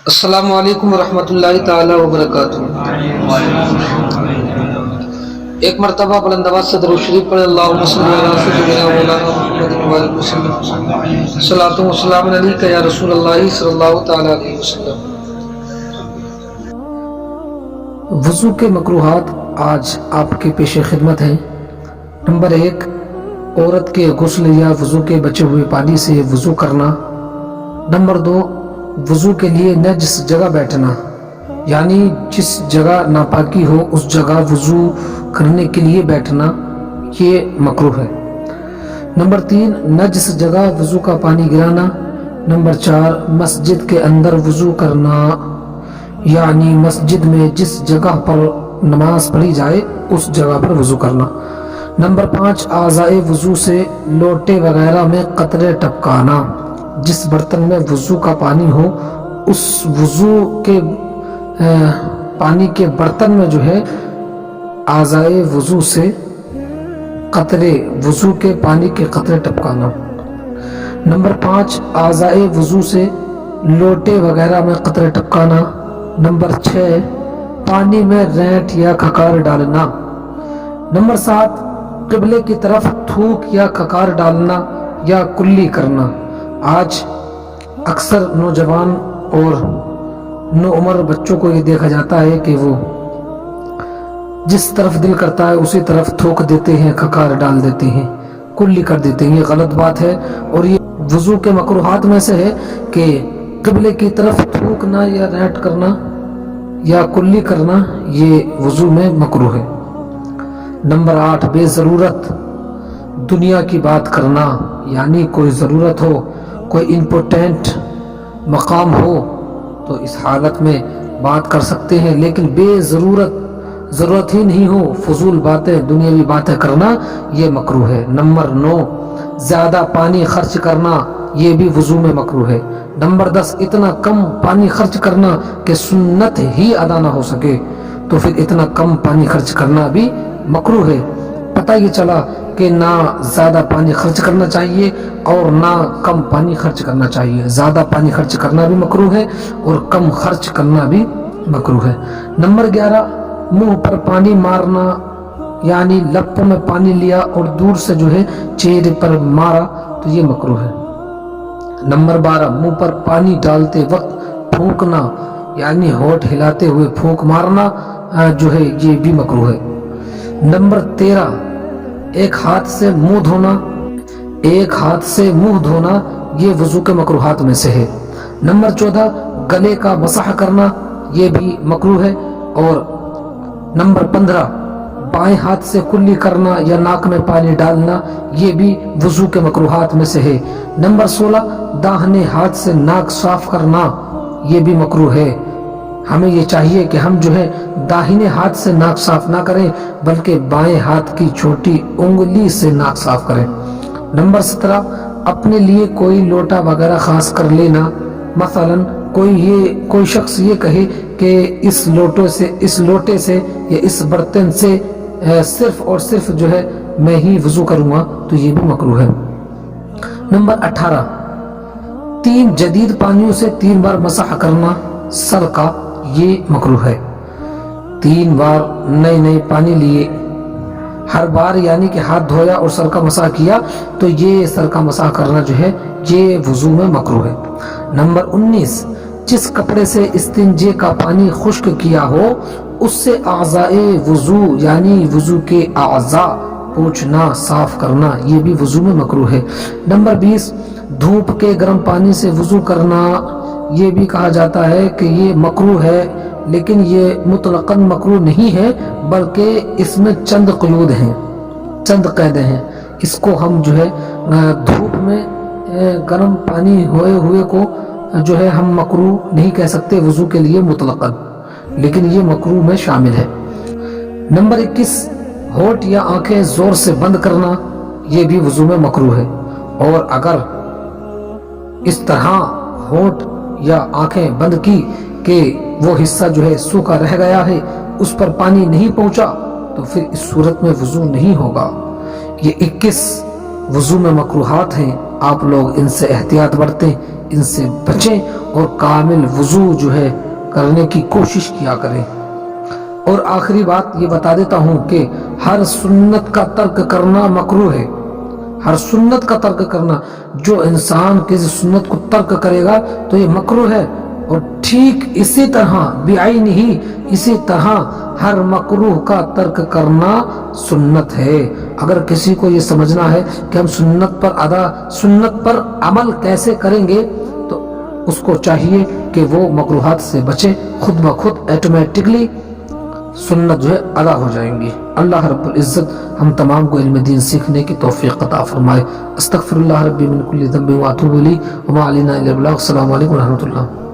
السلام علیکم ورحمۃ اللہ تعالی وبرکاتہ۔ ایک مرتبہ بلند آواز سے درود شریف پڑھیں۔ اللہم صلی علی سیدنا مولانا محمد وعلی وسلم، صلاۃ و سلام علیک یا رسول اللہ صلی اللہ تعالی علیہ وسلم۔ وضو کے مکروہات آج آپ کے پیش خدمت ہیں۔ نمبر 1، عورت کے غسل یا وضو کے بچے ہوئے پانی سے وضو کرنا۔ نمبر 2، وضو کے لیے نجس جگہ بیٹھنا، یعنی جس جگہ ناپاکی ہو اس جگہ وضو کرنے کے لیے بیٹھنا، یہ مکروہ ہے۔ نمبر 3، نجس جگہ وضو کا پانی گرانا۔ نمبر 4، مسجد کے اندر وضو کرنا، یعنی مسجد میں جس جگہ پر نماز پڑھی جائے اس جگہ پر وضو کرنا۔ نمبر 5، اعضائے وضو سے لوٹے وغیرہ میں قطرے ٹپکانا۔ جس برتن میں وضو کا پانی ہو اس وضو کے پانی کے برتن میں جو ہے اعضائے وضو سے قطرے وضو کے پانی کے قطرے ٹپکانا۔ نمبر 5، اعضائے وضو سے لوٹے وغیرہ میں قطرے ٹپکانا۔ نمبر 6، پانی میں رینٹ یا کھکار ڈالنا۔ نمبر 7، قبلے کی طرف تھوک یا کھکار ڈالنا یا کلی کرنا۔ آج اکثر نوجوان اور نوعمر بچوں کو یہ دیکھا جاتا ہے کہ وہ جس طرف دل کرتا ہے اسی طرف تھوک دیتے ہیں، کھکار ڈال دیتے ہیں، کلی کر دیتے ہیں۔ یہ غلط بات ہے اور یہ وضو کے مکروہات میں سے ہے کہ قبلے کی طرف تھوکنا یا رینٹ کرنا یا کلی کرنا یہ وضو میں مکروہ ہے۔ نمبر 8، بے ضرورت دنیا کی بات کرنا، یعنی کوئی ضرورت ہو، کوئی امپورٹنٹ مقام ہو تو اس حالت میں بات کر سکتے ہیں، لیکن بے ضرورت ہی نہیں ہو، فضول باتیں دنیاوی باتیں کرنا یہ مکروہ ہے۔ نمبر 9، زیادہ پانی خرچ کرنا، یہ بھی وضو میں مکروہ ہے۔ نمبر 10، اتنا کم پانی خرچ کرنا کہ سنت ہی ادا نہ ہو سکے تو پھر اتنا کم پانی خرچ کرنا بھی مکروہ ہے۔ پتہ یہ چلا کہ نہ زیادہ پانی خرچ کرنا چاہیے اور نہ کم پانی خرچ کرنا چاہیے۔ زیادہ پانی خرچ کرنا بھی مکروہ ہے اور کم خرچ کرنا بھی مکروہ ہے۔ نمبر 11، منہ پر پانی مارنا، یعنی لپوں میں پانی لیا اور دور سے جو ہے چہرے پر مارا تو یہ مکروہ ہے۔ نمبر 12، منہ پر پانی ڈالتے وقت پھونکنا، یعنی ہونٹ ہلاتے ہوئے پھونک مارنا جو ہے یہ بھی مکروہ ہے۔ نمبر 13، ایک ہاتھ سے منہ دھونا یہ وضو کے مکروہات میں سے ہے۔ نمبر 14، گلے کا مسح کرنا یہ بھی مکروہ ہے۔ اور نمبر 15، بائیں ہاتھ سے کلی کرنا یا ناک میں پانی ڈالنا یہ بھی وضو کے مکروہات میں سے ہے۔ نمبر 16، داہنے ہاتھ سے ناک صاف کرنا یہ بھی مکروہ ہے۔ ہمیں یہ چاہیے کہ ہم جو ہے داہنے ہاتھ سے ناک صاف نہ کریں بلکہ بائیں ہاتھ کی چھوٹی انگلی سے ناک صاف کریں۔ نمبر 17، اپنے لیے کوئی لوٹا وغیرہ خاص کر لینا، مثلا کوئی شخص یہ کہے کہ اس لوٹے سے یا اس برتن سے صرف اور صرف جو ہے میں ہی وضو کروں گا تو یہ بھی مکروہ ہے۔ نمبر 18، 3 جدید پانیوں سے 3 بار مسح کرنا سر کا یہ مکروہ ہے۔ 3 بار نئے پانی لیے، ہر بار یعنی کہ ہاتھ دھویا اور سر کا مسح کیا تو یہ سر کا مسح کرنا جو ہے یہ وضو میں مکروہ ہے۔ نمبر 19، جس کپڑے سے استنجے کا پانی خشک کیا ہو اس سے اعضائے وضو یعنی وضو کے اعضاء پوچھنا، صاف کرنا یہ بھی وضو میں مکروہ ہے۔ نمبر 20، دھوپ کے گرم پانی سے وضو کرنا یہ بھی کہا جاتا ہے کہ یہ مکروہ ہے، لیکن یہ مطلقاً مکروہ نہیں ہے بلکہ اس میں چند قیود ہیں، چند قیدیں ہیں۔ اس کو ہم جو ہے دھوپ میں گرم پانی ہوئے کو جو ہے ہم مکروہ نہیں کہہ سکتے وضو کے لیے مطلقاً، لیکن یہ مکروہ میں شامل ہے۔ نمبر 21، ہونٹ یا آنکھیں زور سے بند کرنا یہ بھی وضو میں مکروہ ہے، اور اگر اس طرح ہونٹ یا آنکھیں بند کی کہ وہ حصہ جو ہے سوکھا رہ گیا ہے، اس پر پانی نہیں پہنچا تو پھر اس صورت میں وضو نہیں ہوگا۔ یہ 21 وضو میں مکروہات ہیں، آپ لوگ ان سے احتیاط برتیں، ان سے بچیں اور کامل وضو جو ہے کرنے کی کوشش کیا کریں۔ اور آخری بات یہ بتا دیتا ہوں کہ ہر سنت کا ترک کرنا مکروہ ہے، ہر سنت کا ترک کرنا، جو انسان کسی سنت کو ترک کرے گا تو یہ مکروہ ہے، اور ٹھیک اسی طرح بعینہ اسی طرح ہر مکروہ کا ترک کرنا سنت ہے۔ اگر کسی کو یہ سمجھنا ہے کہ ہم سنت پر عمل کیسے کریں گے تو اس کو چاہیے کہ وہ مکروہات سے بچے، خود بخود ایٹومیٹکلی سنت جو ہے ادا ہو جائیں گی۔ اللہ رب العزت ہم تمام کو علم دین سیکھنے کی توفیق عطا فرمائے۔ استغفر اللہ ربی من کل ذنب واتوب الیہ وما علینا الا البلاغ۔ السلام علیکم ورحمۃ اللہ۔